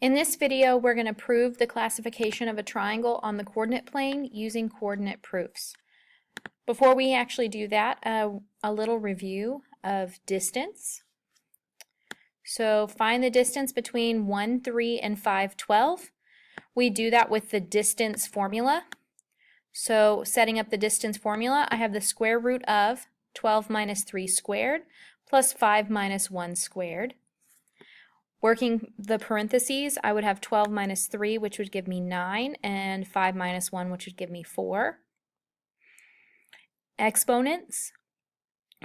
In this video, we're going to prove the classification of a triangle on the coordinate plane using coordinate proofs. Before we actually do that, a little review of distance. So find the distance between 1, 3, and 5, 12. We do that with the distance formula. So setting up the distance formula, I have the square root of 12 minus 3 squared plus 5 minus 1 squared. Working the parentheses, I would have 12 minus 3, which would give me 9, and 5 minus 1, which would give me 4. Exponents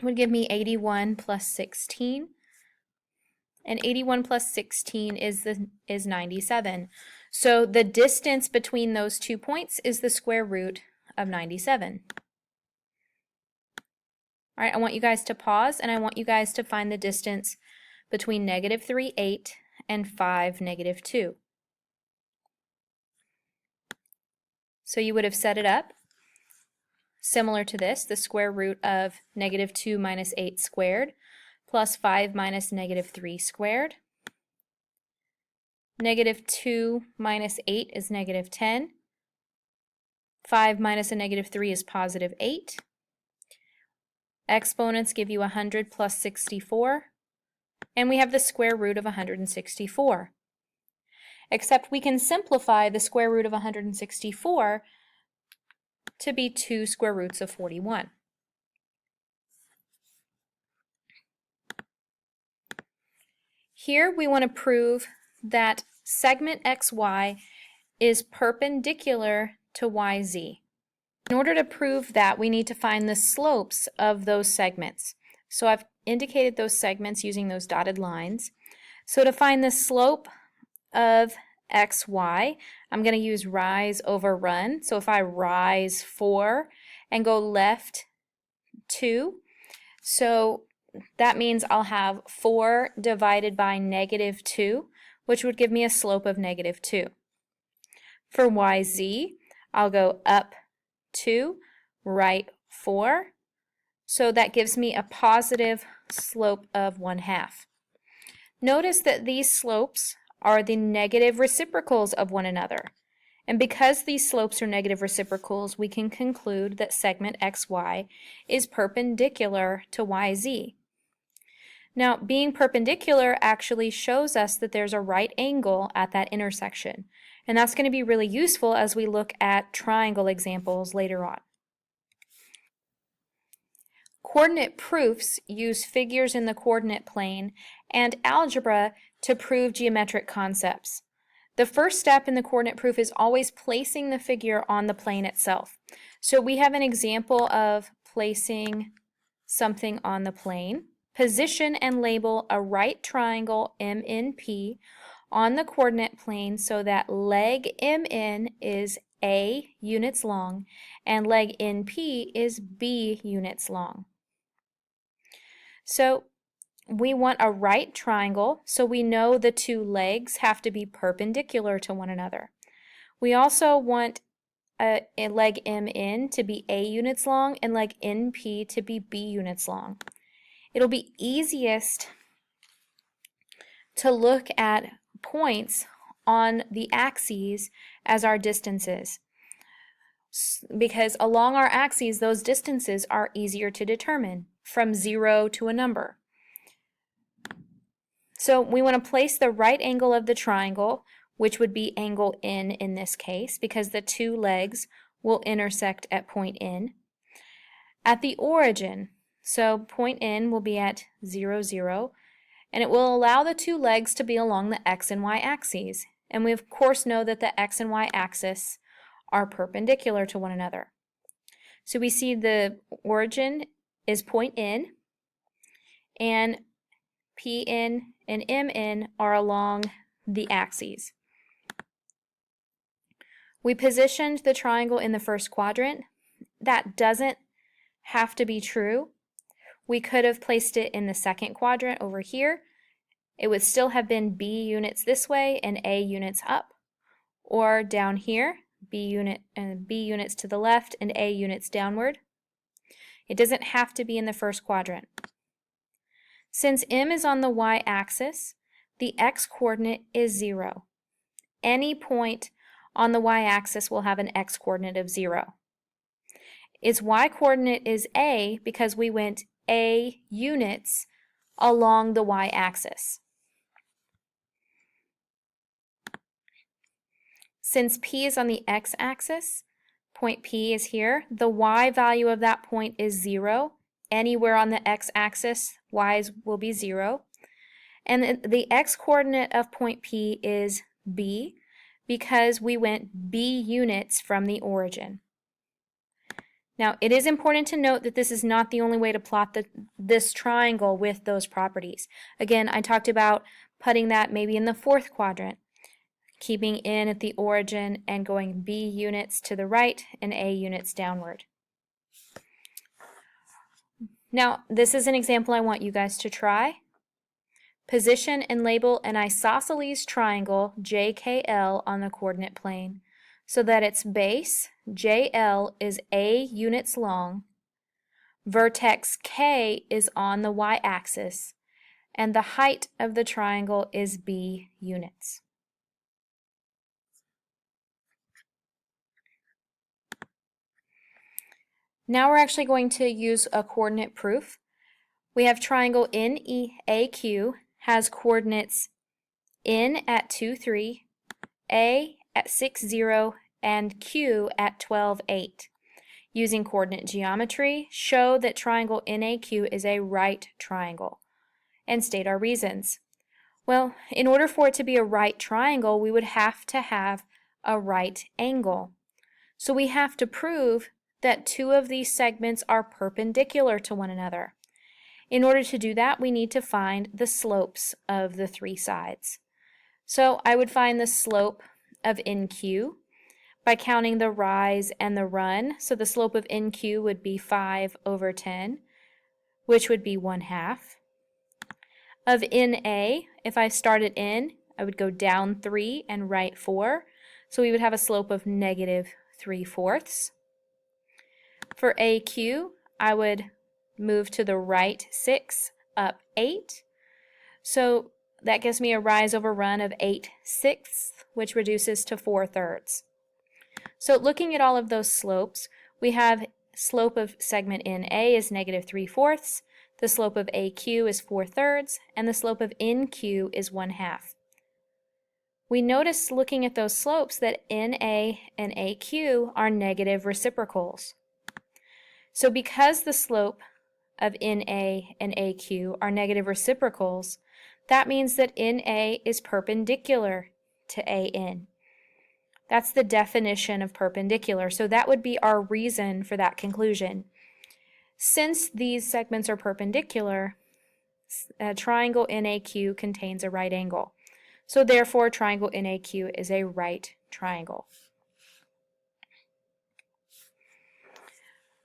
would give me 81 plus 16. And 81 plus 16 is 97. So the distance between those 2 points is the square root of 97. All right, I want you guys to pause, and I want you guys to find the distance between -3, 8 and 5, -2. So you would have set it up similar to this, the square root of -2 minus 8 squared plus 5 minus -3 squared. -2 minus 8 is -10. 5 minus a -3 is +8. Exponents give you 100 plus 64. And we have the square root of 164. Except we can simplify the square root of 164 to be 2 square roots of 41. Here we want to prove that segment XY is perpendicular to YZ. In order to prove that, we need to find the slopes of those segments. So I've indicated those segments using those dotted lines. So to find the slope of XY, I'm going to use rise over run. So if I rise 4 and go left 2, so that means I'll have 4 divided by -2, which would give me a slope of -2. For YZ, I'll go up 2, right 4. So that gives me a positive slope of 1/2. Notice that these slopes are the negative reciprocals of one another. And because these slopes are negative reciprocals, we can conclude that segment XY is perpendicular to YZ. Now, being perpendicular actually shows us that there's a right angle at that intersection. And that's going to be really useful as we look at triangle examples later on. Coordinate proofs use figures in the coordinate plane and algebra to prove geometric concepts. The first step in the coordinate proof is always placing the figure on the plane itself. So we have an example of placing something on the plane. Position and label a right triangle MNP on the coordinate plane so that leg MN is A units long and leg NP is B units long. So we want a right triangle, so we know the two legs have to be perpendicular to one another. We also want a leg MN to be A units long and leg NP to be B units long. It'll be easiest to look at points on the axes as our distances, because along our axes, those distances are easier to determine from 0 to a number. So we want to place the right angle of the triangle, which would be angle N in this case, because the two legs will intersect at point N. At the origin, so point N will be at 0, 0, and it will allow the two legs to be along the X and Y axes. And we of course know that the X and Y axis are perpendicular to one another. So we see the origin is point N, and PN and MN are along the axes. We positioned the triangle in the first quadrant. That doesn't have to be true. We could have placed it in the second quadrant over here. It would still have been B units this way and A units up. Or down here, B units to the left and A units downward. It doesn't have to be in the first quadrant. Since M is on the y-axis, the x-coordinate is 0. any point on the y-axis will have an x-coordinate of 0. Its y-coordinate is a because we went a units along the y-axis. Since P is on the x-axis, point P is here, the y value of that point is 0. Anywhere on the x-axis, y's will be 0. And the x-coordinate of point P is B because we went B units from the origin. Now, it is important to note that this is not the only way to plot this triangle with those properties. Again, I talked about putting that maybe in the 4th quadrant, keeping in at the origin and going B units to the right and A units downward. Now, this is an example I want you guys to try. Position and label an isosceles triangle JKL on the coordinate plane so that its base, JL, is A units long, vertex K is on the y-axis, and the height of the triangle is B units. Now we're actually going to use a coordinate proof. We have triangle NEAQ has coordinates N at 2, 3, A at 6, 0, and Q at 12, 8. Using coordinate geometry, show that triangle NAQ is a right triangle, and state our reasons. Well, in order for it to be a right triangle, we would have to have a right angle. So we have to prove that 2 of these segments are perpendicular to one another. In order to do that, we need to find the slopes of the 3 sides. So I would find the slope of NQ by counting the rise and the run. So the slope of NQ would be 5 over 10, which would be 1/2. Of NA, if I started in, I would go down 3 and right 4. So we would have a slope of -3/4. For AQ, I would move to the right 6, up 8. So that gives me a rise over run of 8/6, which reduces to 4/3. So looking at all of those slopes, we have slope of segment NA is -3/4, the slope of AQ is 4/3, and the slope of NQ is 1/2. We notice looking at those slopes that NA and AQ are negative reciprocals. So because the slope of NA and AQ are negative reciprocals, that means that NA is perpendicular to AN. That's the definition of perpendicular, so that would be our reason for that conclusion. Since these segments are perpendicular, a triangle NAQ contains a right angle. So therefore, triangle NAQ is a right triangle.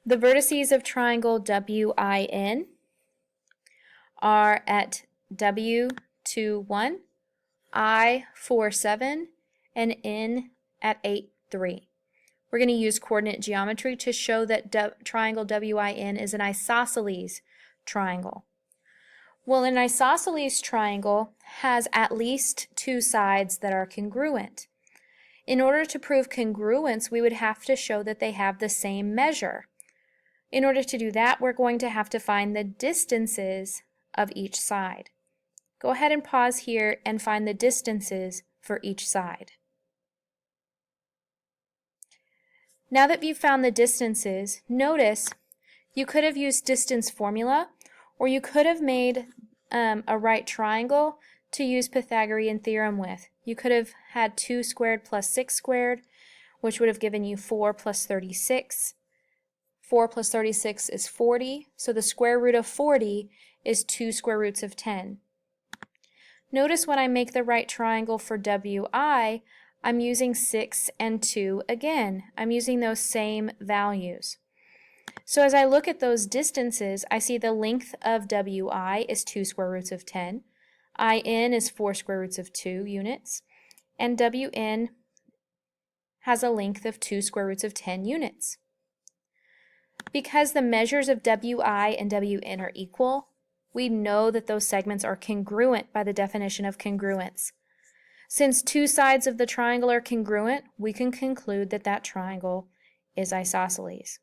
The vertices of triangle WIN are at W2, 1, I, 4, 7, and N at 8, 3. We're going to use coordinate geometry to show that triangle WIN is an isosceles triangle. Well, an isosceles triangle has at least 2 sides that are congruent. In order to prove congruence, we would have to show that they have the same measure. In order to do that, we're going to have to find the distances of each side. Go ahead and pause here and find the distances for each side. Now that you've found the distances, notice you could have used distance formula, or you could have made a right triangle to use Pythagorean theorem with. You could have had 2 squared plus 6 squared, which would have given you 4 plus 36. 4 plus 36 is 40, so the square root of 40 is 2 square roots of 10. Notice when I make the right triangle for WI, I'm using 6 and 2 again. I'm using those same values. So as I look at those distances, I see the length of WI is 2 square roots of 10, IN is 4 square roots of 2 units, and WN has a length of 2 square roots of 10 units. Because the measures of WI and WN are equal, we know that those segments are congruent by the definition of congruence. Since two sides of the triangle are congruent, we can conclude that that triangle is isosceles.